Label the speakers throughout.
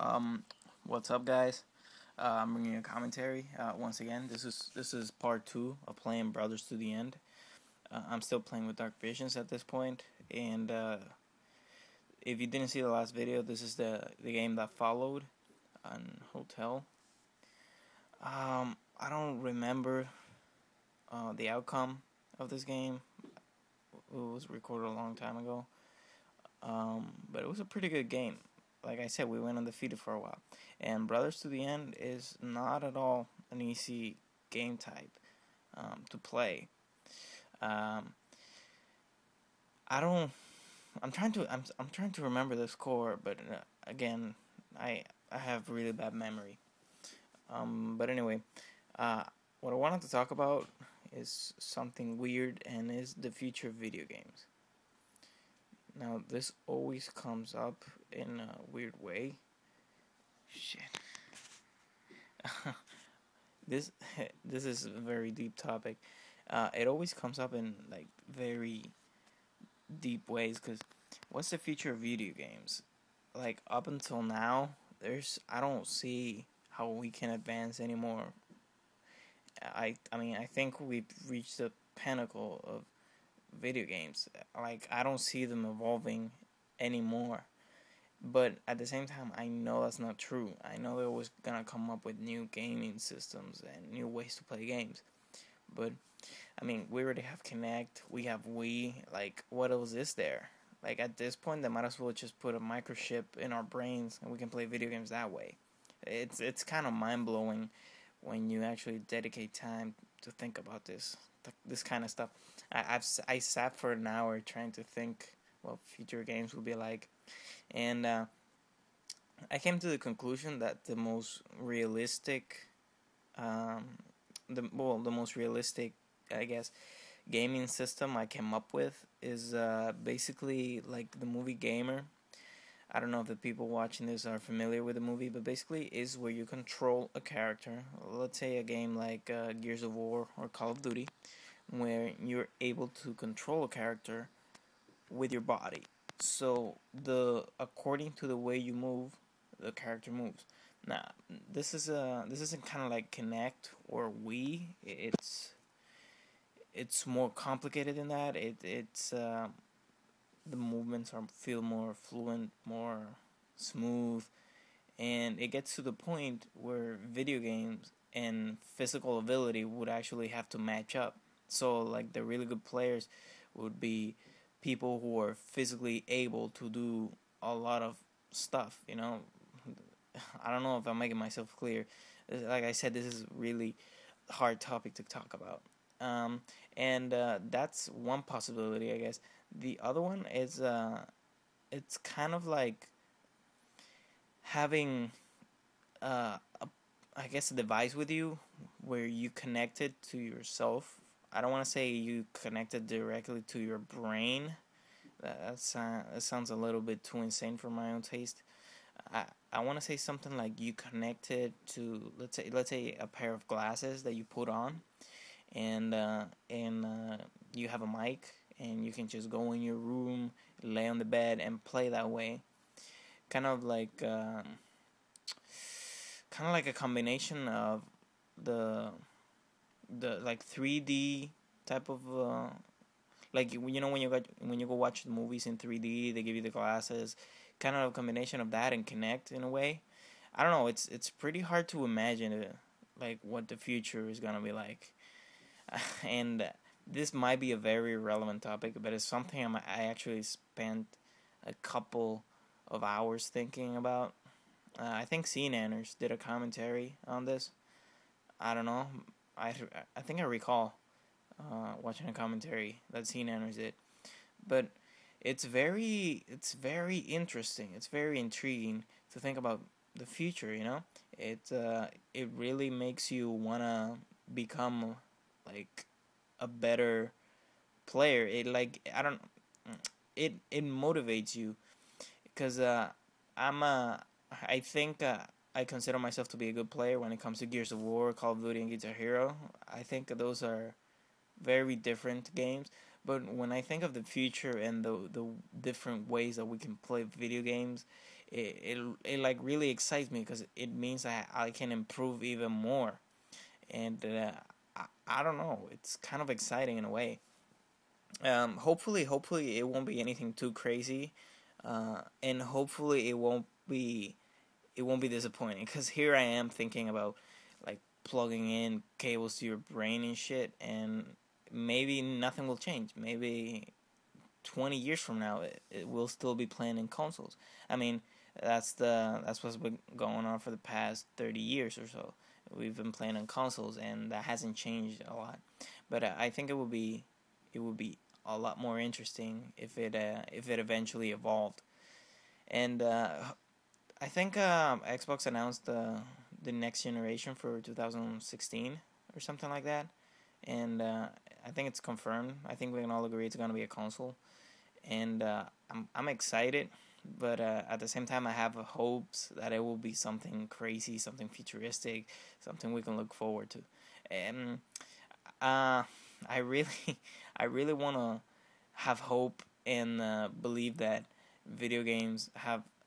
Speaker 1: Um, what's up, guys? I'm bringing a commentary once again. This is part two of playing Brothers to the End. I'm still playing with Dark Visions at this point, and if you didn't see the last video, this is the game that followed on Hotel. I don't remember the outcome of this game. It was recorded a long time ago, but it was a pretty good game. Like I said, we went undefeated for a while. And Brothers to the End is not at all an easy game type to play. Um, I don't. I'm trying to remember the score, but again, I have really bad memory. But anyway, uh, what I wanted to talk about is something weird, and is the future of video games. Now, this always comes up in a weird way. Shit. this this is a very deep topic. It always comes up in like very deep ways. Cause what's the future of video games? Like up until now, I don't see how we can advance anymore. I mean I think we've reached the pinnacle of video games. Like I don't see them evolving anymore. But at the same time, I know that's not true. I know they're always gonna come up with new gaming systems and new ways to play games. But I mean, we already have Kinect, we have Wii. Like, what else is there? Like at this point, they might as well just put a microchip in our brains and we can play video games that way. It's kind of mind blowing when you actually dedicate time to think about this kind of stuff. I sat for an hour trying to think what future games would be like, and I came to the conclusion that the most realistic, the most realistic, I guess, gaming system I came up with is basically like the movie Gamer. I don't know if the people watching this are familiar with the movie, but basically is where you control a character. Let's say a game like Gears of War or Call of Duty, where you're able to control a character with your body. So according to the way you move, the character moves. Now, this isn't kind of like Kinect or Wii. It's more complicated than that. It's the movements feel more fluent, more smooth, and it gets to the point where video games and physical ability would actually have to match up. So like the really good players would be people who are physically able to do a lot of stuff, you know. I don't know if I'm making myself clear. Like I said, this is really hard topic to talk about. And that's one possibility, I guess. The other one is it's kind of like having I guess a device with you where you connect it to yourself. I don't want to say you connect it directly to your brain. That sounds a little bit too insane for my own taste. I want to say something like you connect it to, let's say a pair of glasses that you put on, and you have a mic, and you can just go in your room, lay on the bed, and play that way. Kind of like a combination of the like 3D type of like you know when you go watch the movies in 3D, they give you the glasses, kind of a combination of that and Kinect in a way. I don't know, it's pretty hard to imagine like what the future is gonna be like. And this might be a very relevant topic, but it's something I actually spent a couple of hours thinking about. I think CNanners did a commentary on this. I don't know. I think I recall watching a commentary that CNanners did, but it's very interesting. It's very intriguing to think about the future. You know, it really makes you wanna become like a better player. It like I don't. It motivates you because I'm a I think I consider myself to be a good player when it comes to Gears of War, Call of Duty, and Guitar Hero. I think those are very different games, But when I think of the future and the different ways that we can play video games, it like really excites me because it means I can improve even more. And I don't know, it's kind of exciting in a way. Hopefully it won't be anything too crazy, and hopefully it won't be disappointing. Because here I am thinking about like plugging in cables to your brain and shit, and maybe nothing will change. Maybe 20 years from now it will still be playing in consoles. I mean, that's what's been going on for the past 30 years or so. We've been playing on consoles, and that hasn't changed a lot. But I think it would be a lot more interesting if it eventually evolved. And I think Xbox announced the next generation for 2016 or something like that, and I think it's confirmed. I think we can all agree it's gonna be a console, and I'm excited, but at the same time I have hopes that it will be something crazy, something futuristic, something we can look forward to, and I really I really wanna have hope and believe that video games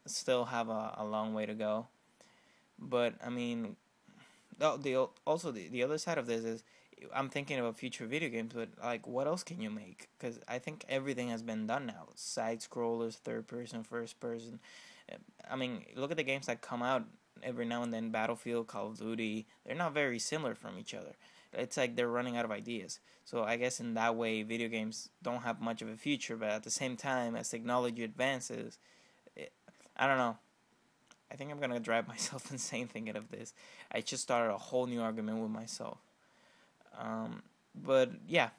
Speaker 1: still have a long way to go. But I mean, also the other side of this is I'm thinking about future video games, but like what else can you make? Because I think everything has been done now. Side scrollers, third person, first person. I mean, look at the games that come out every now and then. Battlefield, Call of Duty. They're not very similar from each other. It's like they're running out of ideas. So I guess in that way, video games don't have much of a future. But at the same time, as technology advances, I don't know. I think I'm gonna drive myself insane thinking of this. I just started a whole new argument with myself. But yeah,